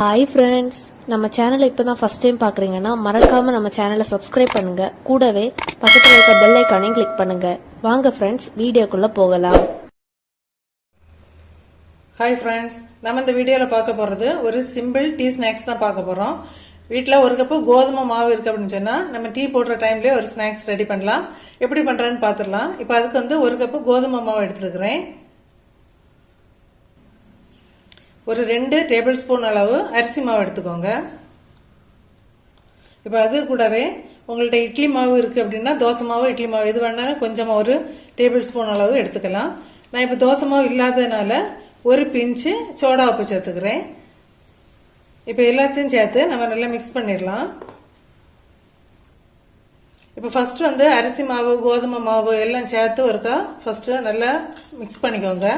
Hi friends, நம்ம சேனலை இப்போ தான் ஃபஸ்ட் டைம் பார்க்குறீங்கன்னா மறக்காமல் நம்ம சேனலை சப்ஸ்கிரைப் பண்ணுங்கள். கூடவே பக்கத்தில் இருக்க பெல் ஐக்கானையும் கிளிக் பண்ணுங்கள். வாங்க ஃப்ரெண்ட்ஸ், வீடியோக்குள்ளே போகலாம். ஹாய் ஃப்ரெண்ட்ஸ், நம்ம இந்த வீடியோவில் பார்க்க போகிறது ஒரு சிம்பிள் டீ ஸ்நாக்ஸ் தான் பார்க்க போகிறோம். வீட்டில் ஒரு கப்பு கோதுமை மாவு இருக்குது அப்படின்னு சொன்னால் நம்ம டீ போடுற டைம்லேயே ஒரு ஸ்நாக்ஸ் ரெடி பண்ணலாம். எப்படி பண்ணுறதுன்னு பார்த்துடலாம். இப்போ அதுக்கு ஒரு கப்பு கோதுமை மாவு எடுத்துருக்கிறேன். ஒரு 2 டேபிள் ஸ்பூன் அளவு அரிசி மாவு எடுத்துக்கோங்க. இப்போ அது கூடவே உங்கள்ட்ட இட்லி மாவு இருக்குது அப்படின்னா தோசை மாவு இட்லி மாவு எது வேணாலும் கொஞ்சமாக ஒரு டேபிள் ஸ்பூன் அளவு எடுத்துக்கலாம். நான் இப்போ தோசை மாவு இல்லாததுனால ஒரு பிஞ்சு சோடா உப்பு சேர்த்துக்கிறேன். இப்போ எல்லாத்தையும் சேர்த்து நம்ம நல்லா மிக்ஸ் பண்ணிடலாம். இப்போ ஃபர்ஸ்ட் அரிசி மாவு கோதுமை மாவு எல்லாம் சேர்த்து ஒருக்கா ஃபர்ஸ்ட் நல்லா மிக்ஸ் பண்ணிக்கோங்க.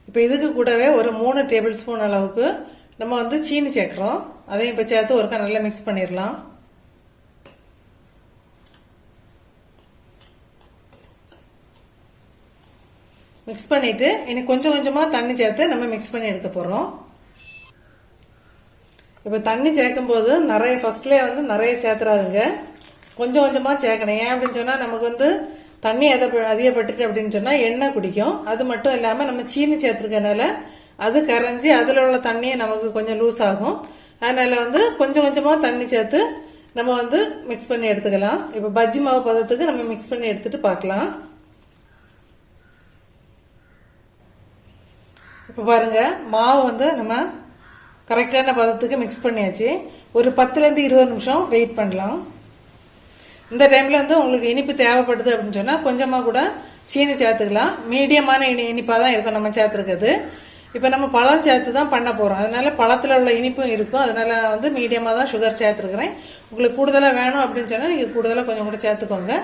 இப்போ இதுக்கு கூடவே ஒரு 3 டேபிள் ஸ்பூன் அளவுக்கு நம்ம சீனி சேர்க்குறோம். அதையும் இப்போ சேர்த்து ஒருக்கா நல்லா மிக்ஸ் பண்ணிடலாம். மிக்ஸ் பண்ணிட்டு இனி கொஞ்சம் கொஞ்சமாக தண்ணி சேர்த்து நம்ம மிக்ஸ் பண்ணி எடுக்க போகிறோம். இப்போ தண்ணி சேர்க்கும் போது ஃபர்ஸ்ட்லேயே நிறைய சேர்த்துறாதுங்க, கொஞ்சம் கொஞ்சமாக சேர்க்கணும். ஏன் அப்படின்னு சொன்னால் நமக்கு தண்ணி அதிகப்பட்டுச்சு அப்படின்னு சொன்னால் எண்ணெய் குடிக்கும். அது மட்டும் இல்லாமல் நம்ம சீனி சேர்த்துருக்கனால அது கரைஞ்சி அதில் உள்ள தண்ணியை நமக்கு கொஞ்சம் லூஸ் ஆகும். அதனால கொஞ்சம் கொஞ்சமாக தண்ணி சேர்த்து நம்ம மிக்ஸ் பண்ணி எடுத்துக்கலாம். இப்போ பஜ்ஜி மாவு பதத்துக்கு நம்ம மிக்ஸ் பண்ணி எடுத்துட்டு பார்க்கலாம். இப்போ பாருங்க, மாவு நம்ம கரெக்டான பதத்துக்கு மிக்ஸ் பண்ணியாச்சு. ஒரு 10லேருந்து 20 நிமிஷம் வெயிட் பண்ணலாம். இந்த டைம்ல உங்களுக்கு இனிப்பு தேவைப்படுது அப்படின்னு சொன்னா கொஞ்சமா கூட சீனி சேர்த்துக்கலாம். மீடியமான இனிப்பா தான் இருக்கும் நம்ம சேர்த்துருக்கிறது. இப்போ நம்ம பழம் சேர்த்து தான் பண்ண போறோம், அதனால பழத்துல உள்ள இனிப்பும் இருக்கும். அதனால நான் மீடியமா தான் சுகர் சேர்த்துருக்கிறேன். உங்களுக்கு கூடுதலா வேணும் அப்படின்னு சொன்னா நீங்க கூடுதலா கொஞ்சம் கூட சேர்த்துக்கோங்க.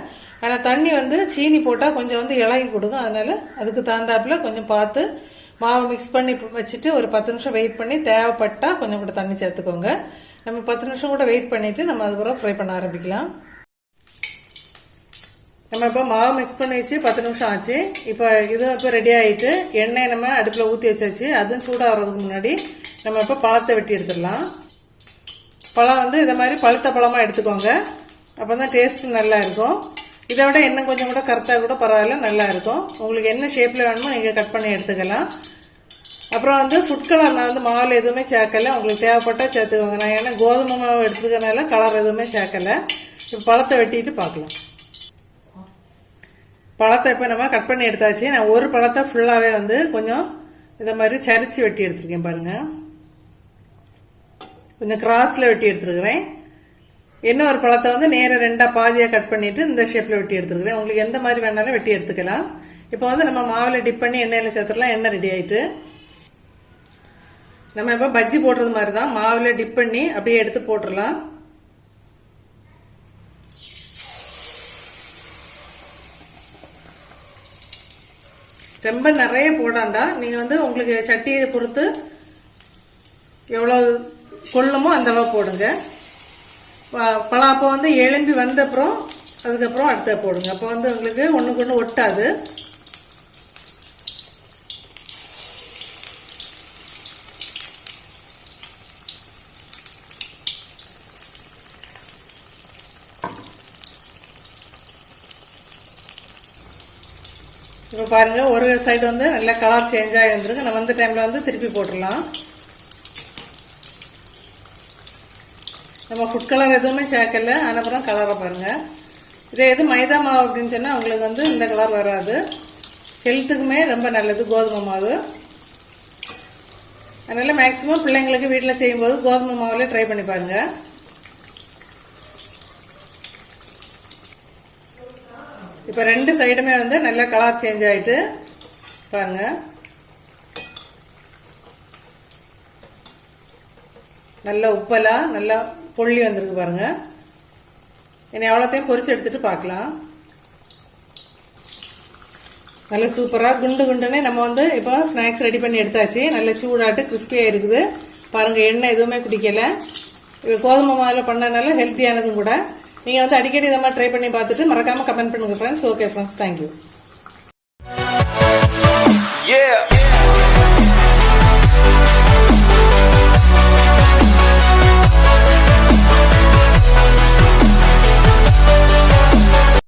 ஆனா தண்ணி சீனி போட்டா கொஞ்சம் இலகி கொடுக்கும். அதனால அதுக்கு தகுந்தாப்புல கொஞ்சம் பார்த்து மாவு மிக்ஸ் பண்ணி வச்சுட்டு ஒரு 10 நிமிஷம் வெயிட் பண்ணி தேவைப்பட்டா கொஞ்சம் கூட தண்ணி சேர்த்துக்கோங்க. நம்ம 10 நிமிஷம் கூட வெயிட் பண்ணிட்டு நம்ம அதுக்கப்புறம் ஃப்ரை பண்ண ஆரம்பிக்கலாம். நம்ம இப்போ மாவு மிக்ஸ் பண்ணி வச்சு 10 நிமிஷம் ஆச்சு. இப்போ இப்போ ரெடி ஆகிட்டு எண்ணெய் நம்ம அடுப்பில் ஊற்றி வச்சாச்சு. அதுவும் சூடாகிறதுக்கு முன்னாடி நம்ம இப்போ பழத்தை வெட்டி எடுத்துடலாம். பழம் இதை மாதிரி பழுத்த பழமாக எடுத்துக்கோங்க. அப்போ தான் டேஸ்ட் நல்லா இருக்கும். இதை விட எண்ணெய் கொஞ்சம் கூட கரெக்டாக கூட பரவாயில்ல, நல்லா இருக்கும். உங்களுக்கு என்ன ஷேப்பில் வேணுமோ நீங்கள் கட் பண்ணி எடுத்துக்கலாம். அப்புறம் ஃபுட் கலர் நான் மாவில் எதுவுமே சேர்க்கலை. உங்களுக்கு தேவைப்பட்டால் சேர்த்துக்கோங்க. நான் ஏன்னா கோதுமை மாவு எடுத்துக்கிறதுனால கலர் எதுவுமே சேர்க்கலை. இப்போ பழத்தை வெட்டிட்டு பார்க்கலாம். பழத்தை இப்போ நம்ம கட் பண்ணி எடுத்தாச்சு. நான் ஒரு பழத்தை ஃபுல்லாகவே கொஞ்சம் இதை மாதிரி சரிச்சு வெட்டி எடுத்துருக்கேன். பாருங்க, கொஞ்சம் கிராஸில் வெட்டி எடுத்துருக்கிறேன். இன்னும் ஒரு பழத்தை நேர 2 பாதியாக கட் பண்ணிட்டு இந்த ஷேப்பில் வெட்டி எடுத்துருக்கிறேன். உங்களுக்கு எந்த மாதிரி வேணாலும் வெட்டி எடுத்துக்கலாம். இப்போ நம்ம மாவில் டிப் பண்ணி எண்ணெயில் சேர்த்துடலாம். எண்ணெய் ரெடி ஆயிட்டு நம்ம இப்போ பஜ்ஜி போடுறது மாதிரி தான் மாவில் டிப் பண்ணி அப்படியே எடுத்து போட்டுடலாம். ரொம்ப நிறைய போடாண்டா, நீங்க உங்களுக்கு சட்டியை பொறுத்து எவ்வளவு கொள்ளுமோ அந்த அளவு போடுங்க. பழம் அப்போ எலும்பி வந்த அப்புறம் அதுக்கப்புறம் அடுத்த போடுங்க. அப்போ உங்களுக்கு ஒண்ணுக்கு ஒண்ணு ஒட்டாது. இப்போ பாருங்க, ஒரு சைடு நல்லா கலர் சேஞ்ச் ஆகி வந்துருக்கு. நம்ம அந்த டைம்ல திருப்பி போட்டுடலாம். நம்ம ஃபுட் கலர் எதுவுமே சேர்க்கல, அப்புறம் கலரை பாருங்க. இதே எது மைதா மாவு அப்படின்னு சொன்னா உங்களுக்கு இந்த கலர் வராது. ஹெல்த்துக்குமே ரொம்ப நல்லது கோதுமை மாவு. அதனால மேக்சிமம் பிள்ளைங்களுக்கு வீட்டில் செய்யும்போது கோதுமை மாவுல ட்ரை பண்ணி பாருங்க. இப்போ 2 சைடுமே நல்லா கலர் சேஞ்ச் ஆயிட்டு பாருங்க. நல்லா உப்பெல்லாம் நல்லா பொள்ளி வந்திருக்கு பாருங்க. இனி எவ்வளோத்தையும் பொரிச்சு எடுத்துட்டு பார்க்கலாம். நல்ல சூப்பராக குண்டு குண்டுன்னு நம்ம இப்போ ஸ்நாக்ஸ் ரெடி பண்ணி எடுத்தாச்சு. நல்ல சூடாட்டு கிறிஸ்பியாக இருக்குது பாருங்க. எண்ணெய் எதுவுமே குடிக்கல. இது கோதுமை மாவில் பண்ணனால ஹெல்த்தியானதும் கூட. நீங்கள் அடிக்கடி இதை மாதிரி ட்ரை பண்ணி பார்த்துட்டு மறக்காமல் கமெண்ட் பண்ணுங்க ஃப்ரெண்ட்ஸ். Okay friends, thank you.